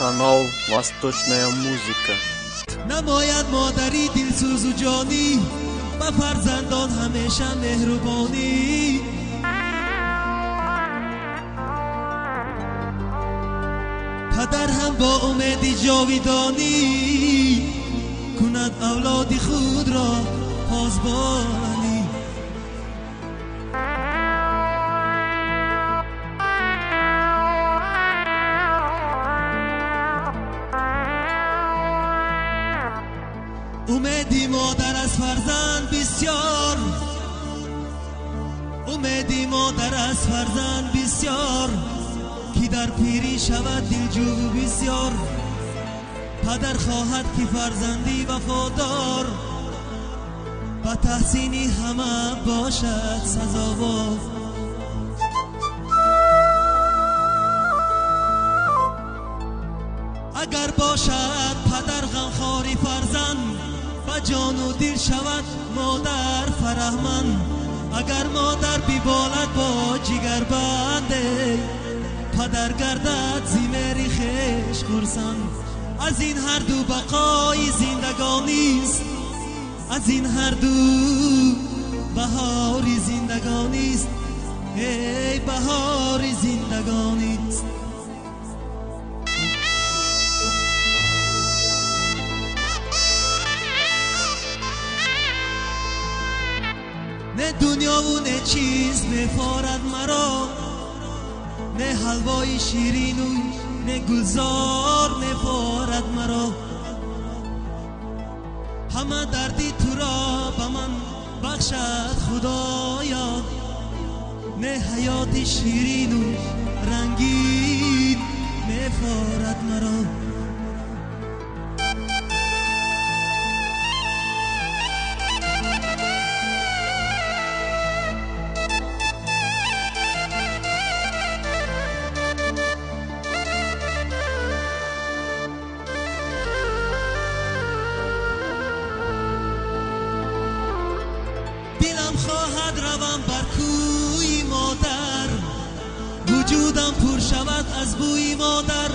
канал «Восточная музыка». نماید مادری دلسوز و جانی با فرزندان همیشه مهربانی. پدر هم با امیدی جاویدانی کند اولاد خود را پاسبانی. امیدی مادر از فرزند بسیار، امیدی مادر از فرزند بسیار، کی در پیری شود دلجو بسیار. پدر خواهد که فرزندی وفادار و تحسینی همه باشد سزاوار. اگر باشد پدر غمخواری فرزند و جان و دل شود مادر فرهمند. اگر مادر بیبالد با جگر بنده پدر گردد زیمری خیش خرسند. از این هر دو بقای زندگانیست، از این هر دو بهاری زندگانیست، ای بهاری زندگانیست. نه دنیا و نه چیز میفارد مرا، نه حلوای شیرین و نه گلزار میفارد مرا. همه دردی تو را به من بخشد خدایا، نه حیات شیرین و رنگین میفارد مرا. دلم خواهد روم بر کوی مادر، وجودم پر شود از بوی مادر.